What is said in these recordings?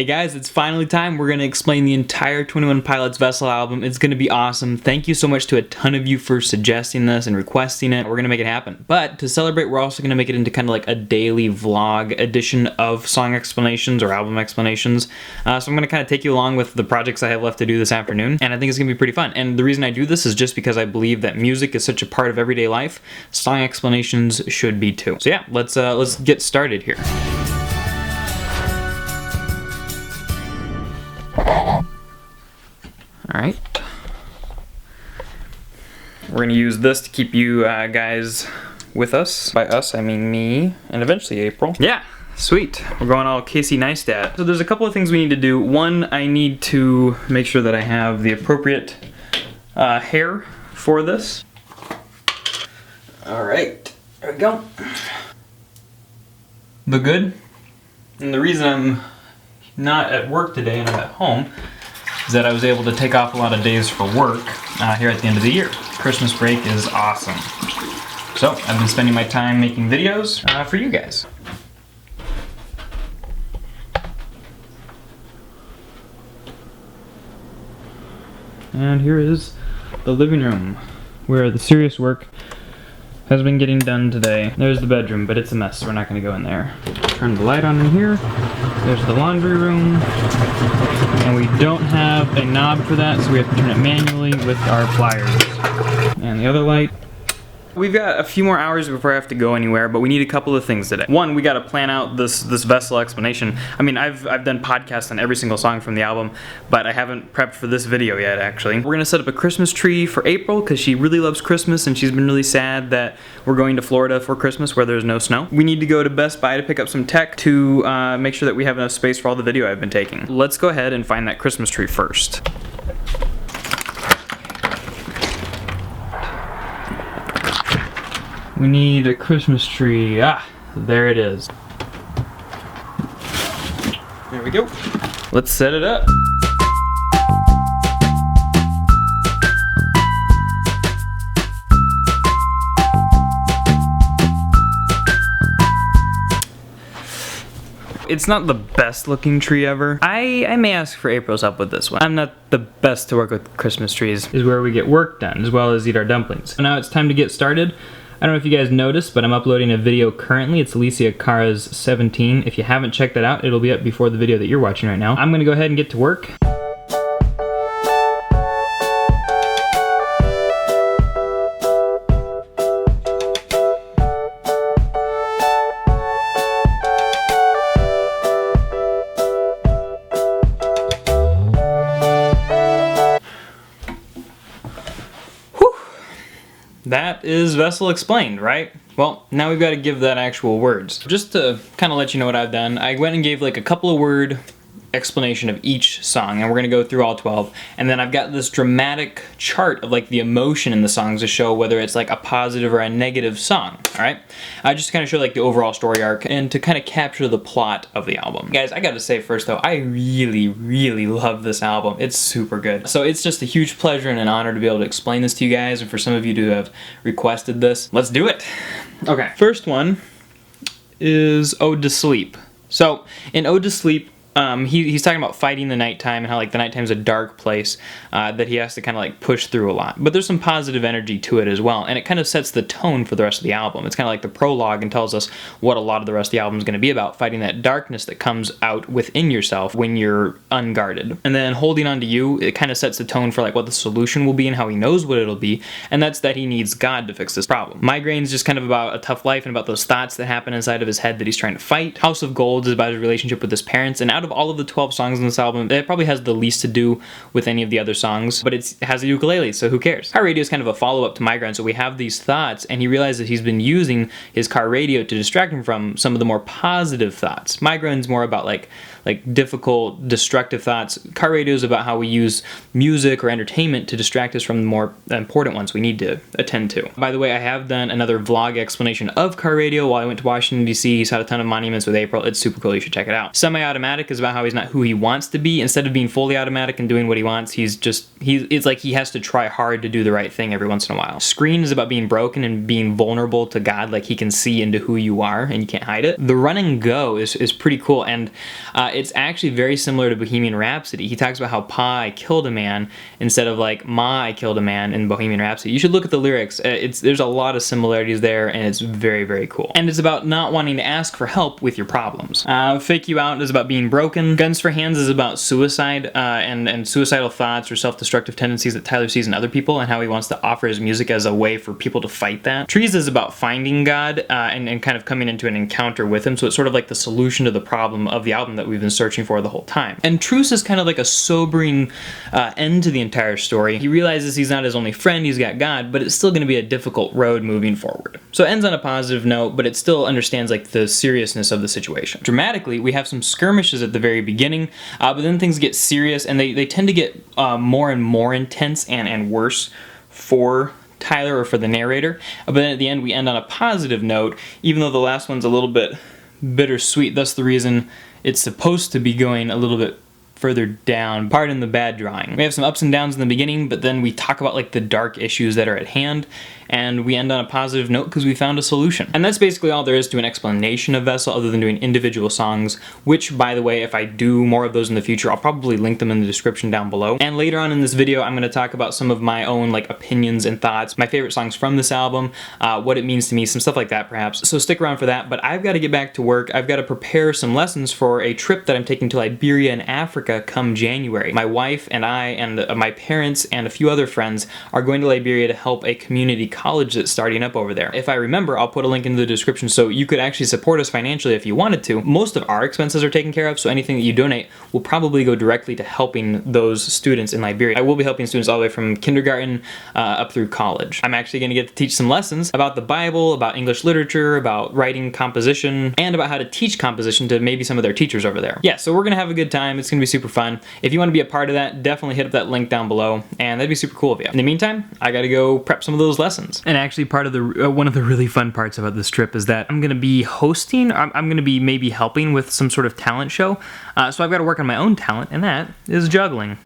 Hey guys, it's finally time. We're going to explain the entire 21 Pilots Vessel album. It's going to be awesome. Thank you so much to a ton of you for suggesting this and requesting it. We're going to make it happen. But to celebrate, we're also going to make it into kind of like a daily vlog edition of song explanations or album explanations. So I'm going to kind of take you along with the projects I have left to do this afternoon, and I think it's going to be pretty fun. And the reason I do this is just because I believe that music is such a part of everyday life. Song explanations should be too. So yeah, let's get started here. Alright. We're going to use this to keep you guys with us. By us, I mean me, and eventually April. Yeah, sweet. We're going all Casey Neistat. So there's a couple of things we need to do. One, I need to make sure that I have the appropriate hair for this. Alright, there we go. Look good? And the reason I'm not at work today and I'm at home is that I was able to take off a lot of days for work here at the end of the year. Christmas break is awesome. So I've been spending my time making videos for you guys. And here is the living room where the serious work has been getting done today. There's the bedroom, but it's a mess, so we're not gonna go in there. Turn the light on in here. There's the laundry room. And we don't have a knob for that, so we have to turn it manually with our pliers. And the other light. We've got a few more hours before I have to go anywhere, but we need a couple of things today. One, we gotta plan out this Vessel explanation. I mean, I've done podcasts on every single song from the album, but I haven't prepped for this video yet, actually. We're gonna set up a Christmas tree for April, because she really loves Christmas, and she's been really sad that we're going to Florida for Christmas where there's no snow. We need to go to Best Buy to pick up some tech to make sure that we have enough space for all the video I've been taking. Let's go ahead and find that Christmas tree first. We need a Christmas tree. Ah, there it is. There we go. Let's set it up. It's not the best looking tree ever. I may ask for April's help with this one. I'm not the best to work with Christmas trees. Is where we get work done, as well as eat our dumplings. So now it's time to get started. I don't know if you guys noticed, but I'm uploading a video currently. It's Alicia Cara's 17. If you haven't checked that out, it'll be up before the video that you're watching right now. I'm gonna go ahead and get to work. That is Vessel explained, right? Well, now we've got to give that actual words. Just to kind of let you know what I've done, I went and gave like a couple of word explanation of each song, and we're going to go through all 12, and then I've got this dramatic chart of like the emotion in the songs to show whether it's like a positive or a negative song, alright? I just kind of show like the overall story arc and to kind of capture the plot of the album. Guys, I gotta say first though, I really love this album. It's super good. So it's just a huge pleasure and an honor to be able to explain this to you guys, and for some of you to have requested this. Let's do it! Okay, first one is Ode to Sleep. So, in Ode to Sleep, he's talking about fighting the nighttime and how like the nighttime's a dark place that he has to kind of like push through a lot. But there's some positive energy to it as well, and it kind of sets the tone for the rest of the album. It's kind of like the prologue and tells us what a lot of the rest of the album is going to be about, fighting that darkness that comes out within yourself when you're unguarded. And then Holding On to You, it kind of sets the tone for like what the solution will be and how he knows what it'll be, and that's that he needs God to fix this problem. Migraine's just kind of about a tough life and about those thoughts that happen inside of his head that he's trying to fight. House of Gold is about his relationship with his parents, and out of all of the 12 songs on this album, it probably has the least to do with any of the other songs, but it has a ukulele, so who cares? Car Radio is kind of a follow-up to Migraine, so we have these thoughts, and he realizes he's been using his car radio to distract him from some of the more positive thoughts. Migraine's more about like difficult, destructive thoughts. Car Radio is about how we use music or entertainment to distract us from the more important ones we need to attend to. By the way, I have done another vlog explanation of Car Radio while I went to Washington, D.C. Saw a ton of monuments with April. It's super cool. You should check it out. Semi-Automatic automatic is about how he's not who he wants to be. Instead of being fully automatic and doing what he wants, it's like he has to try hard to do the right thing every once in a while. Screen is about being broken and being vulnerable to God, like he can see into who you are and you can't hide it. The Run and Go is pretty cool, and it's actually very similar to Bohemian Rhapsody. He talks about how Pa, I killed a man, instead of like Ma, I killed a man in Bohemian Rhapsody. You should look at the lyrics. There's a lot of similarities there, and it's very, very cool. And it's about not wanting to ask for help with your problems. Fake You Out is about being broken. Guns for Hands is about suicide and suicidal thoughts or self-destructive tendencies that Tyler sees in other people, and how he wants to offer his music as a way for people to fight that. Trees is about finding God and kind of coming into an encounter with him, so it's sort of like the solution to the problem of the album that we've been searching for the whole time. And Truce is kind of like a sobering end to the entire story. He realizes he's not his only friend, he's got God, but it's still going to be a difficult road moving forward. So it ends on a positive note, but it still understands like the seriousness of the situation. Dramatically, we have some skirmishes at the very beginning, but then things get serious, and they tend to get more and more intense and worse for Tyler or for the narrator. But then at the end we end on a positive note, even though the last one's a little bit bittersweet. That's the reason it's supposed to be going a little bit further down. Pardon the bad drawing. We have some ups and downs in the beginning, but then we talk about like the dark issues that are at hand, and we end on a positive note because we found a solution. And that's basically all there is to an explanation of Vessel, other than doing individual songs, which, by the way, if I do more of those in the future, I'll probably link them in the description down below. And later on in this video, I'm going to talk about some of my own like opinions and thoughts, my favorite songs from this album, what it means to me, some stuff like that perhaps. So stick around for that, but I've got to get back to work. I've got to prepare some lessons for a trip that I'm taking to Liberia and Africa come January. My wife and I and my parents and a few other friends are going to Liberia to help a community college that's starting up over there. If I remember, I'll put a link in the description so you could actually support us financially if you wanted to. Most of our expenses are taken care of, so anything that you donate will probably go directly to helping those students in Liberia. I will be helping students all the way from kindergarten up through college. I'm actually going to get to teach some lessons about the Bible, about English literature, about writing composition, and about how to teach composition to maybe some of their teachers over there. Yeah, so we're going to have a good time. It's going to be super fun. If you want to be a part of that, definitely hit up that link down below, and that'd be super cool of you. In the meantime, I got to go prep some of those lessons. And actually, part of the one of the really fun parts about this trip is that I'm going to be hosting, I'm going to be maybe helping with some sort of talent show. So I've got to work on my own talent, and that is juggling.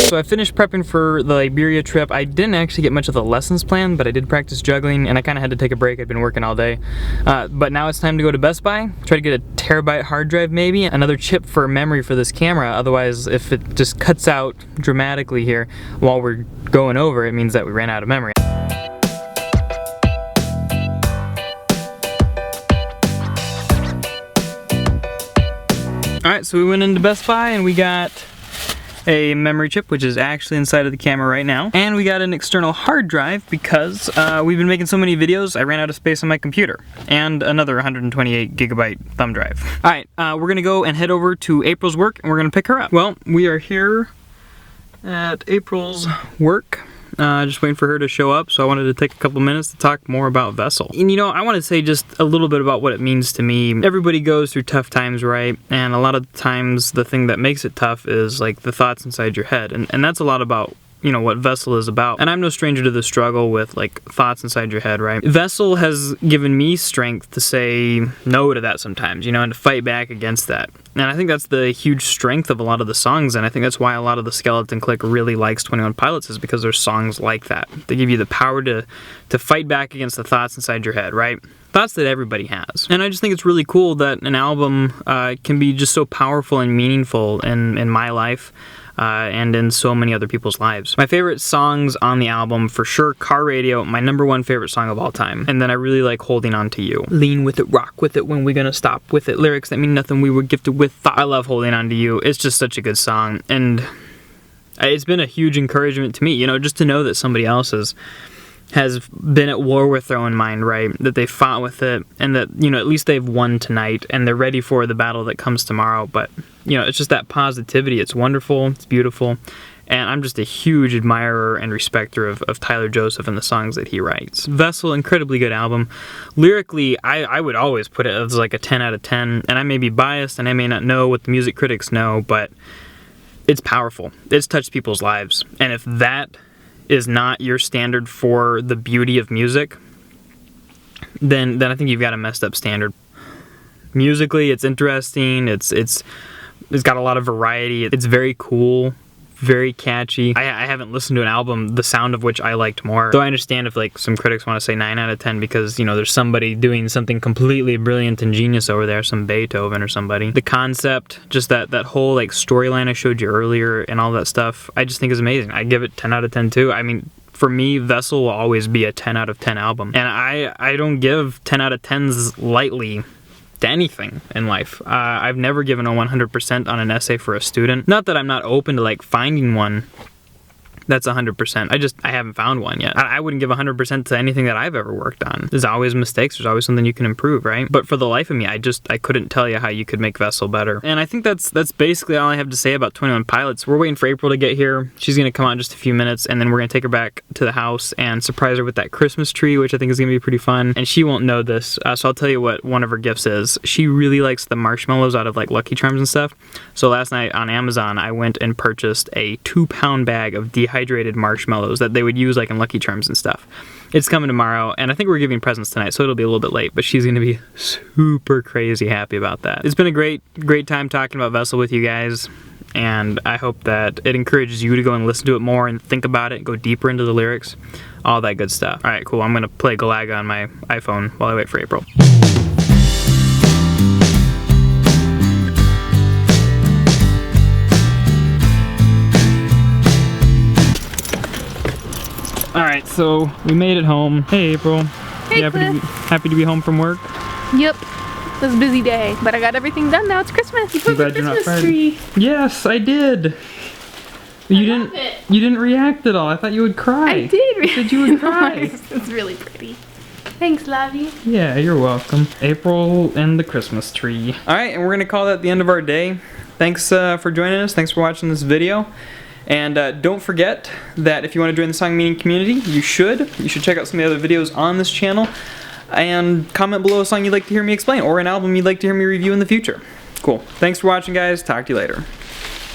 So I finished prepping for the Liberia trip. I didn't actually get much of the lessons planned, but I did practice juggling, and I kind of had to take a break. I'd been working all day. But now it's time to go to Best Buy, try to get a terabyte hard drive maybe, another chip for memory for this camera. Otherwise, if it just cuts out dramatically here while we're going over, it means that we ran out of memory. Alright, so we went into Best Buy and we got a memory chip, which is actually inside of the camera right now, and we got an external hard drive because we've been making so many videos I ran out of space on my computer, and another 128 gigabyte thumb drive. Alright, we're gonna go and head over to April's work and we're gonna pick her up. Well, we are here at April's work. Just waiting for her to show up, so I wanted to take a couple minutes to talk more about Vessel. And you know, I want to say just a little bit about what it means to me. Everybody goes through tough times, right? And a lot of times the thing that makes it tough is like the thoughts inside your head. And that's a lot about, you know, what Vessel is about. And I'm no stranger to the struggle with like thoughts inside your head, right? Vessel has given me strength to say no to that sometimes, you know, and to fight back against that. And I think that's the huge strength of a lot of the songs, and I think that's why a lot of the Skeleton Clique really likes 21 Pilots, is because there's songs like that. They give you the power to fight back against the thoughts inside your head, right? Thoughts that everybody has. And I just think it's really cool that an album can be just so powerful and meaningful in my life. And in so many other people's lives. My favorite songs on the album, for sure, Car Radio, my #1 favorite song of all time. And then I really like Holding On To You. Lean with it, rock with it, when we gonna stop with it. Lyrics that mean nothing, we were gifted with thought. I love Holding On To You. It's just such a good song. And it's been a huge encouragement to me, you know, just to know that somebody else has been at war with their own mind, right? That they fought with it, and that, you know, at least they've won tonight, and they're ready for the battle that comes tomorrow. But, you know, it's just that positivity. It's wonderful, it's beautiful, And I'm just a huge admirer and respecter of Tyler Joseph and the songs that he writes. Vessel, incredibly good album. Lyrically, I would always put it as like a 10 out of 10. And I may be biased and I may not know what the music critics know, but it's powerful. It's touched people's lives. And if that is not your standard for the beauty of music, then I think you've got a messed up standard. Musically, it's interesting. It's got a lot of variety. It's very cool, very catchy. I haven't listened to an album, the sound of which I liked more. So I understand if like some critics want to say 9 out of 10 because, you know, there's somebody doing something completely brilliant and genius over there, some Beethoven or somebody. The concept, just that whole like storyline I showed you earlier and all that stuff, I just think is amazing. I give it 10 out of 10 too. I mean, for me, Vessel will always be a 10 out of 10 album. And I don't give 10 out of 10s lightly to anything in life. I've never given a 100% on an essay for a student. Not that I'm not open to like finding one that's 100%. I haven't found one yet. I wouldn't give 100% to anything that I've ever worked on. There's always mistakes. There's always something you can improve, right? But for the life of me, I couldn't tell you how you could make Vessel better. And I think that's basically all I have to say about 21 Pilots. We're waiting for April to get here. She's gonna come out in just a few minutes, and then we're gonna take her back to the house and surprise her with that Christmas tree, which I think is gonna be pretty fun. And she won't know this, so I'll tell you what one of her gifts is. She really likes the marshmallows out of like Lucky Charms and stuff. So last night on Amazon, I went and purchased a 2-pound bag of dehydrated marshmallows that they would use like in Lucky Charms and stuff. It's coming tomorrow, and I think we're giving presents tonight, so it'll be a little bit late, but she's gonna be super crazy happy about that. It's been a great time talking about Vessel with you guys, and I hope that it encourages you to go and listen to it more and think about it, go deeper into the lyrics, all that good stuff. Alright, cool. I'm gonna play Galaga on my iPhone while I wait for April. Alright, so we made it home. Hey April. Hey, You happy to be home from work? Yep. It was a busy day, but I got everything done. Now it's Christmas. You put the glad you're not Christmas fired. tree. Yes, I did. You didn't react at all. I thought you would cry. I did. You said you would cry. It's really pretty. Thanks, Lavi. Yeah, you're welcome. April and the Christmas tree. Alright, and we're gonna call that the end of our day. Thanks for joining us. Thanks for watching this video. And don't forget that if you want to join the Song Meaning community, you should. You should check out some of the other videos on this channel. And comment below a song you'd like to hear me explain, or an album you'd like to hear me review in the future. Cool. Thanks for watching, guys. Talk to you later.